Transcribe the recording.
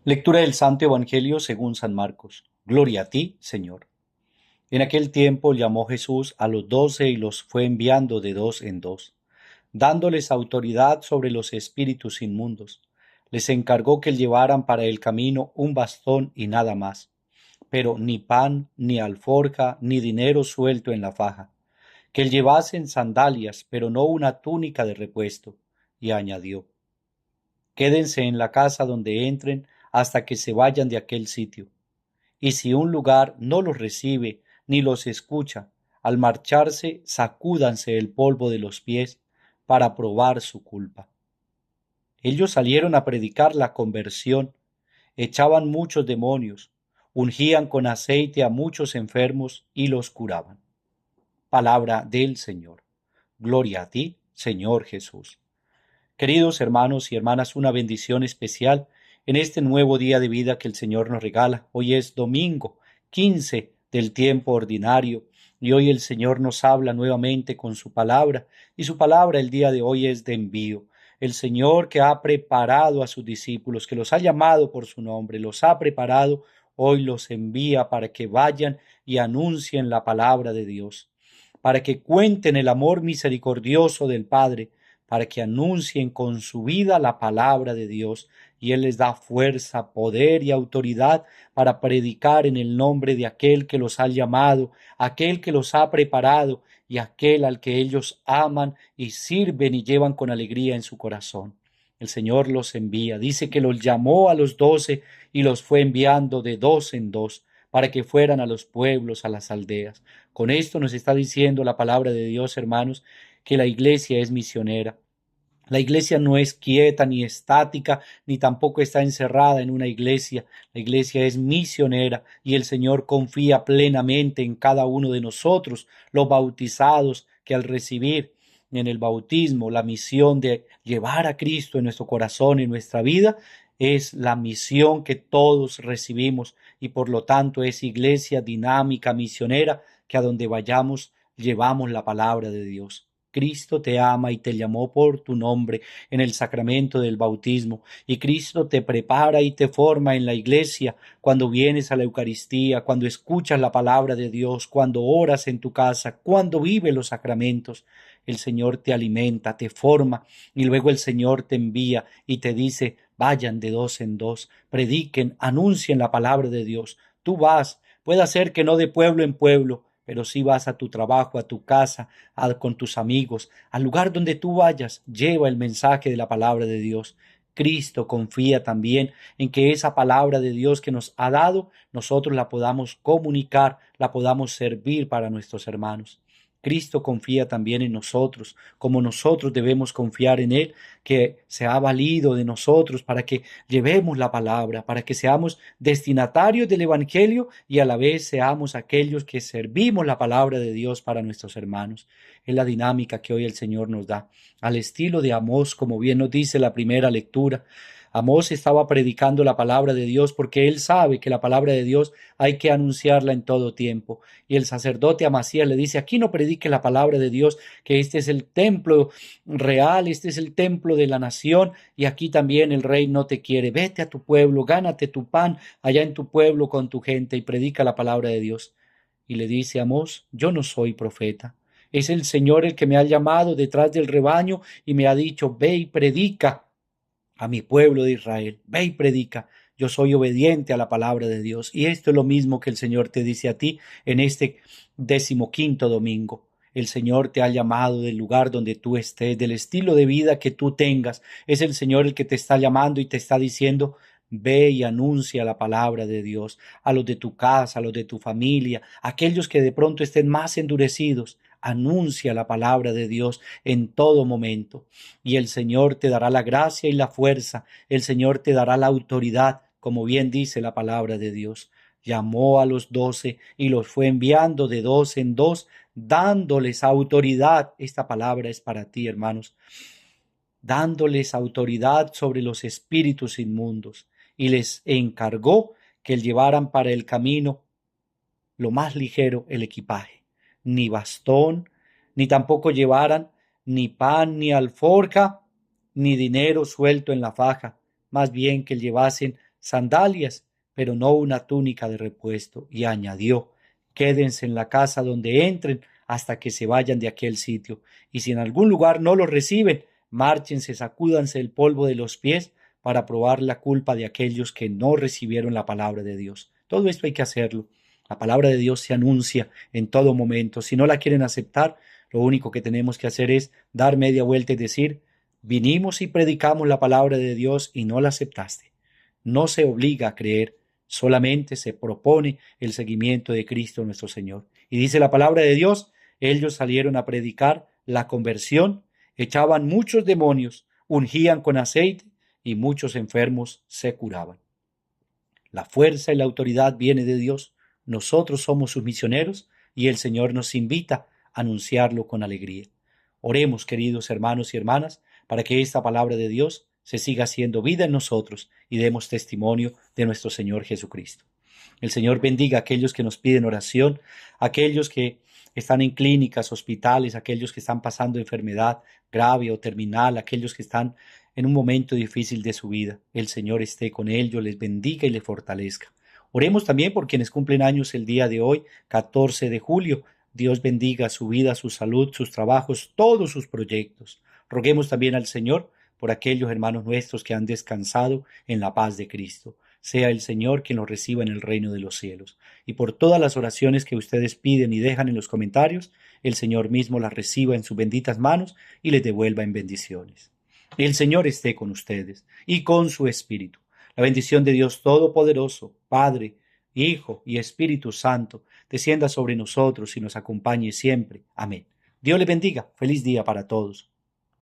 Lectura del Santo Evangelio según San Marcos. Gloria a ti, Señor. En aquel tiempo llamó Jesús a los 12 y los fue enviando de dos en dos, dándoles autoridad sobre los espíritus inmundos. Les encargó que llevaran para el camino un bastón y nada más, pero ni pan, ni alforja, ni dinero suelto en la faja. Que llevasen sandalias, pero no una túnica de repuesto. Y añadió: Quédense en la casa donde entren hasta que se vayan de aquel sitio. Y si un lugar no los recibe ni los escucha, al marcharse sacúdanse el polvo de los pies para probar su culpa. Ellos salieron a predicar la conversión, echaban muchos demonios, ungían con aceite a muchos enfermos y los curaban. Palabra del Señor. Gloria a ti, Señor Jesús. Queridos hermanos y hermanas, una bendición especial en este nuevo día de vida que el Señor nos regala. Hoy es domingo 15 del tiempo ordinario y hoy el Señor nos habla nuevamente con su palabra, y su palabra el día de hoy es de envío. El Señor, que ha preparado a sus discípulos, que los ha llamado por su nombre, los ha preparado, hoy los envía para que vayan y anuncien la palabra de Dios, para que cuenten el amor misericordioso del Padre, para que anuncien con su vida la palabra de Dios, y Él les da fuerza, poder y autoridad para predicar en el nombre de aquel que los ha llamado, aquel que los ha preparado y aquel al que ellos aman y sirven y llevan con alegría en su corazón. El Señor los envía, dice que los llamó a los 12 y los fue enviando de dos en dos para que fueran a los pueblos, a las aldeas. Con esto nos está diciendo la palabra de Dios, hermanos, que la iglesia es misionera. La iglesia no es quieta ni estática, ni tampoco está encerrada en una iglesia. La iglesia es misionera y el Señor confía plenamente en cada uno de nosotros, los bautizados, que al recibir en el bautismo la misión de llevar a Cristo en nuestro corazón, en nuestra vida, es la misión que todos recibimos, y por lo tanto es iglesia dinámica, misionera, que a donde vayamos llevamos la palabra de Dios. Cristo te ama y te llamó por tu nombre en el sacramento del bautismo, y Cristo te prepara y te forma en la iglesia cuando vienes a la Eucaristía, cuando escuchas la palabra de Dios, cuando oras en tu casa, cuando vives los sacramentos. El Señor te alimenta, te forma, y luego el Señor te envía y te dice: vayan de dos en dos, prediquen, anuncien la palabra de Dios. Tú vas, puede ser que no de pueblo en pueblo, pero si vas a tu trabajo, a tu casa, con tus amigos, al lugar donde tú vayas, lleva el mensaje de la palabra de Dios. Cristo confía también en que esa palabra de Dios que nos ha dado, nosotros la podamos comunicar, la podamos servir para nuestros hermanos. Cristo confía también en nosotros, como nosotros debemos confiar en Él, que se ha valido de nosotros para que llevemos la palabra, para que seamos destinatarios del Evangelio y a la vez seamos aquellos que servimos la palabra de Dios para nuestros hermanos. Es la dinámica que hoy el Señor nos da, al estilo de Amós, como bien nos dice la primera lectura. Amós estaba predicando la palabra de Dios porque él sabe que la palabra de Dios hay que anunciarla en todo tiempo. Y el sacerdote Amasías le dice: aquí no predique la palabra de Dios, que este es el templo real, este es el templo de la nación, y aquí también el rey no te quiere. Vete a tu pueblo, gánate tu pan allá en tu pueblo con tu gente y predica la palabra de Dios. Y le dice Amós: yo no soy profeta. Es el Señor el que me ha llamado detrás del rebaño y me ha dicho: ve y predica a mi pueblo de Israel, ve y predica. Yo soy obediente a la palabra de Dios. Y esto es lo mismo que el Señor te dice a ti en este 15º domingo. El Señor te ha llamado del lugar donde tú estés, del estilo de vida que tú tengas. Es el Señor el que te está llamando y te está diciendo: ve y anuncia la palabra de Dios a los de tu casa, a los de tu familia, a aquellos que de pronto estén más endurecidos. Anuncia la palabra de Dios en todo momento, y el Señor te dará la gracia y la fuerza. El Señor te dará la autoridad, como bien dice la palabra de Dios. Llamó a los 12 y los fue enviando de dos en dos, dándoles autoridad. Esta palabra es para ti, hermanos. Dándoles autoridad sobre los espíritus inmundos, y les encargó que llevaran para el camino lo más ligero el equipaje, ni bastón, ni tampoco llevaran ni pan, ni alforja, ni dinero suelto en la faja, más bien que llevasen sandalias, pero no una túnica de repuesto. Y añadió: quédense en la casa donde entren hasta que se vayan de aquel sitio. Y si en algún lugar no los reciben, márchense, sacúdanse el polvo de los pies para probar la culpa de aquellos que no recibieron la palabra de Dios. Todo esto hay que hacerlo. La palabra de Dios se anuncia en todo momento. Si no la quieren aceptar, lo único que tenemos que hacer es dar media vuelta y decir: vinimos y predicamos la palabra de Dios y no la aceptaste. No se obliga a creer, solamente se propone el seguimiento de Cristo nuestro Señor. Y dice la palabra de Dios: ellos salieron a predicar la conversión, echaban muchos demonios, ungían con aceite y muchos enfermos se curaban. La fuerza y la autoridad viene de Dios. Nosotros somos sus misioneros y el Señor nos invita a anunciarlo con alegría. Oremos, queridos hermanos y hermanas, para que esta palabra de Dios se siga haciendo vida en nosotros y demos testimonio de nuestro Señor Jesucristo. El Señor bendiga a aquellos que nos piden oración, a aquellos que están en clínicas, hospitales, aquellos que están pasando enfermedad grave o terminal, aquellos que están en un momento difícil de su vida. El Señor esté con ellos, les bendiga y les fortalezca. Oremos también por quienes cumplen años el día de hoy, 14 de julio. Dios bendiga su vida, su salud, sus trabajos, todos sus proyectos. Roguemos también al Señor por aquellos hermanos nuestros que han descansado en la paz de Cristo. Sea el Señor quien los reciba en el reino de los cielos. Y por todas las oraciones que ustedes piden y dejan en los comentarios, el Señor mismo las reciba en sus benditas manos y les devuelva en bendiciones. El Señor esté con ustedes y con su Espíritu. La bendición de Dios Todopoderoso, Padre, Hijo y Espíritu Santo, descienda sobre nosotros y nos acompañe siempre. Amén. Dios les bendiga. Feliz día para todos.